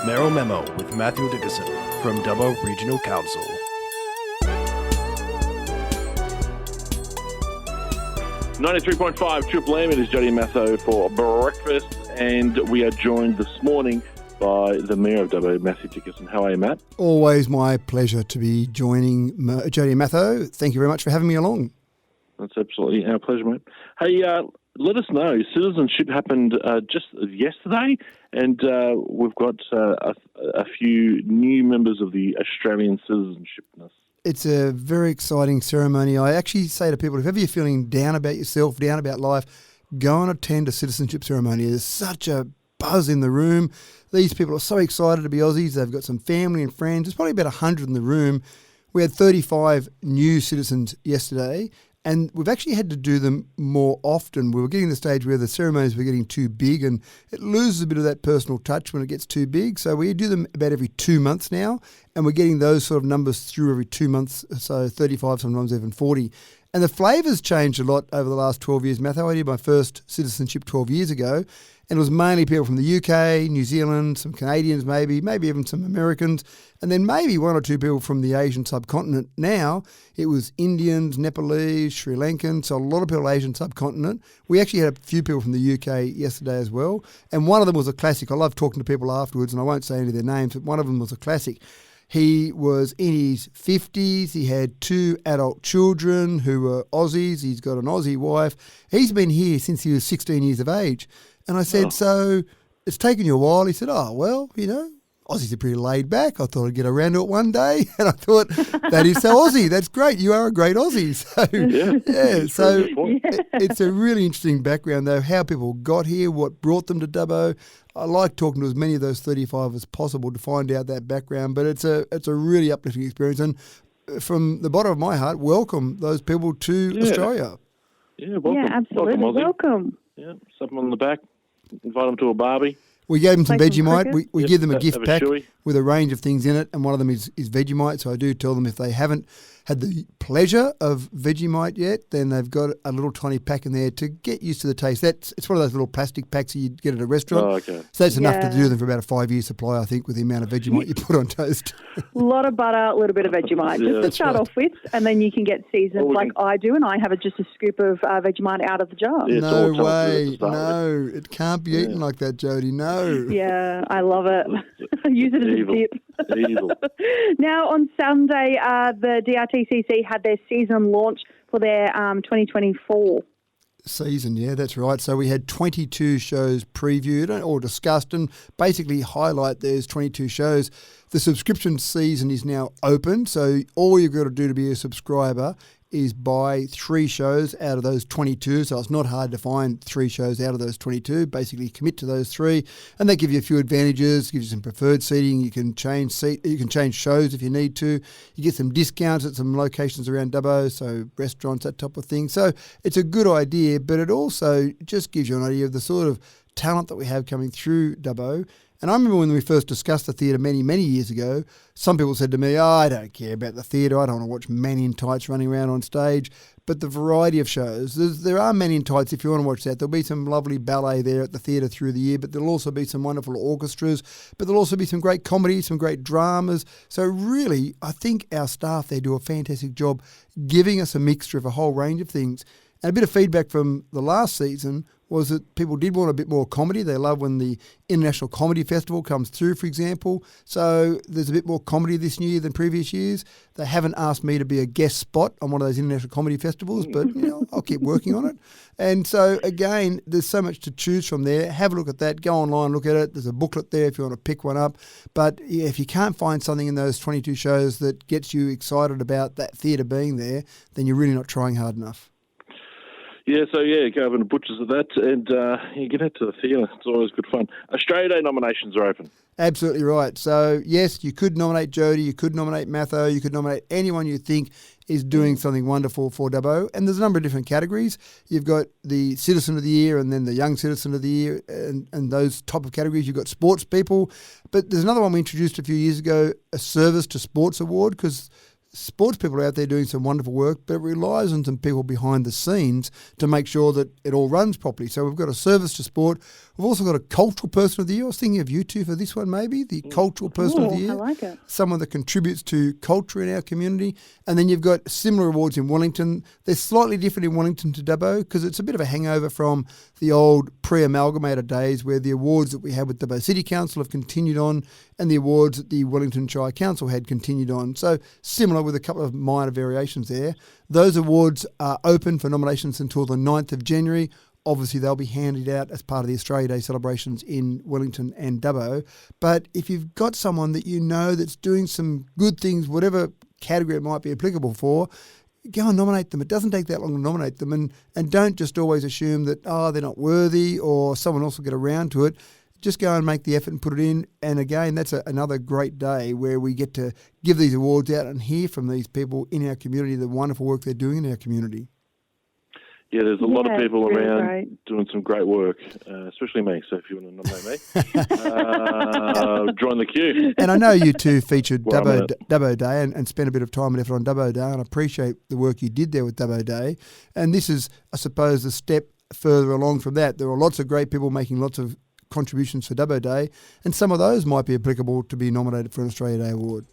Mayoral Memo with Matthew Dickerson from Dubbo Regional Council. .5 Triple M, it is Jodi and Matho for breakfast, and we are joined this morning by the Mayor of Dubbo, Matthew Dickerson. How are you, Matt? Always my pleasure to be joining Jodi and Matho. Thank you very much for having me along. That's absolutely our pleasure, mate. Hey, let us know. Citizenship happened just yesterday, and we've got a few new members of the Australian citizenshipness. It's a very exciting ceremony. I actually say to people, if ever you're feeling down about yourself, down about life, go and attend a citizenship ceremony. There's such a buzz in the room. These people are so excited to be Aussies. They've got some family and friends. There's probably about 100 in the room. We had 35 new citizens yesterday, and we've actually had to do them more often. We were getting to the stage where the ceremonies were getting too big, and it loses a bit of that personal touch when it gets too big. So we do them about every 2 months now, and we're getting those sort of numbers through every 2 months, so 35, sometimes even 40. And the flavour's changed a lot over the last 12 years. Matthew, I did my first citizenship 12 years ago, and it was mainly people from the UK, New Zealand, some Canadians maybe even some Americans, and then maybe one or two people from the Asian subcontinent. Now it was Indians, Nepalese, Sri Lankans, so a lot of people Asian subcontinent. We actually had a few people from the UK yesterday as well, and one of them was a classic. I love talking to people afterwards, and I won't say any of their names, but one of them was a classic. He was in his 50s. He had 2 adult children who were Aussies. He's got an Aussie wife. He's been here since he was 16 years of age. And I said, So it's taken you a while? He said, Aussies are pretty laid back. I thought I'd get around to it one day. And I thought, that is so Aussie. That's great. You are a great Aussie. So, it's a really interesting background, though, how people got here, what brought them to Dubbo. I like talking to as many of those 35 as possible to find out that background, but it's a really uplifting experience. And from the bottom of my heart, welcome those people to Australia. Yeah, welcome. Yeah, absolutely. Welcome. Yeah, something on the back. Invite them to a barbie. We gave them some Vegemite. We give them a gift pack chewy with a range of things in it, and one of them is Vegemite. So I do tell them if they haven't had the pleasure of Vegemite yet, then they've got a little tiny pack in there to get used to the taste. It's one of those little plastic packs that you get at a restaurant. Oh, okay. So that's enough to do them for about a 5-year supply, I think, with the amount of Vegemite you put on toast. A lot of butter, a little bit of Vegemite, just to start off with, and then you can get seasoned like I do, and I have just a scoop of Vegemite out of the jar. Yeah, no way. No, it can't be eaten like that, Jodi. No. Yeah, I love it. Use it as a dip. Evil. Now, on Sunday, the DRTCC had their season launch for their 2024 season. Yeah, that's right. So we had 22 shows previewed or discussed, and basically highlight there's 22 shows. The subscription season is now open, so all you've got to do to be a subscriber is buy 3 shows out of those 22. So it's not hard to find 3 shows out of those 22. Basically commit to those 3, and they give you a few advantages, give you some preferred seating. You can change shows if you need to. You get some discounts at some locations around Dubbo, so restaurants, that type of thing. So it's a good idea, but it also just gives you an idea of the sort of talent that we have coming through Dubbo. And I remember when we first discussed the theatre many, many years ago, some people said to me, I don't care about the theatre. I don't want to watch men in tights running around on stage. But the variety of shows, there are men in tights if you want to watch that. There'll be some lovely ballet there at the theatre through the year, but there'll also be some wonderful orchestras, but there'll also be some great comedy, some great dramas. So really, I think our staff there do a fantastic job giving us a mixture of a whole range of things. And a bit of feedback from the last season was that people did want a bit more comedy. They love when the International Comedy Festival comes through, for example. So there's a bit more comedy this year than previous years. They haven't asked me to be a guest spot on one of those international comedy festivals, but I'll keep working on it. And so, again, there's so much to choose from there. Have a look at that. Go online, look at it. There's a booklet there if you want to pick one up. But yeah, if you can't find something in those 22 shows that gets you excited about that theatre being there, then you're really not trying hard enough. Yeah, so go over to Butchers of that, and you get out to the theatre. It's always good fun. Australia Day nominations are open. Absolutely right. So, yes, you could nominate Jodi, you could nominate Matho, you could nominate anyone you think is doing something wonderful for Dubbo. And there's a number of different categories. You've got the Citizen of the Year and then the Young Citizen of the Year and those type of categories. You've got sports people. But there's another one we introduced a few years ago, a Service to Sports Award, because sports people are out there doing some wonderful work, but it relies on some people behind the scenes to make sure that it all runs properly. So we've got a service to sport. We've also got a cultural person of the year. I was thinking of you two for this one, maybe, the cultural person of the year. I like it. Someone that contributes to culture in our community. And then you've got similar awards in Wellington. They're slightly different in Wellington to Dubbo because it's a bit of a hangover from the old pre-amalgamated days where the awards that we had with Dubbo City Council have continued on and the awards that the Wellington Shire Council had continued on. So similar with a couple of minor variations there. Those awards are open for nominations until the 9th of January. Obviously, they'll be handed out as part of the Australia Day celebrations in Wellington and Dubbo. But if you've got someone that you know that's doing some good things, whatever category it might be applicable for, go and nominate them. It doesn't take that long to nominate them. And don't just always assume that, they're not worthy or someone else will get around to it. Just go and make the effort and put it in. And again, that's another great day where we get to give these awards out and hear from these people in our community, the wonderful work they're doing in our community. Yeah, there's a lot of people around doing some great work, especially me. So if you want to nominate me, join the queue. And I know you two featured Dubbo Day and spent a bit of time and effort on Dubbo Day, and I appreciate the work you did there with Dubbo Day. And this is, I suppose, a step further along from that. There are lots of great people making lots of contributions for Dubbo Day, and some of those might be applicable to be nominated for an Australia Day award.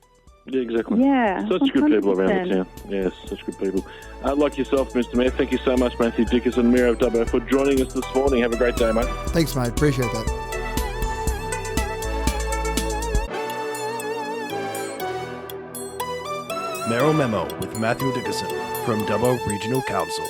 Yeah, exactly. Yeah, such 100%. good people around the town. Yes, such good people. Like yourself, Mr. Mayor, thank you so much, Matthew Dickinson, Mayor of Dubbo, for joining us this morning. Have a great day, mate. Thanks, mate. Appreciate that. Mayoral Memo with Matthew Dickinson from Dubbo Regional Council.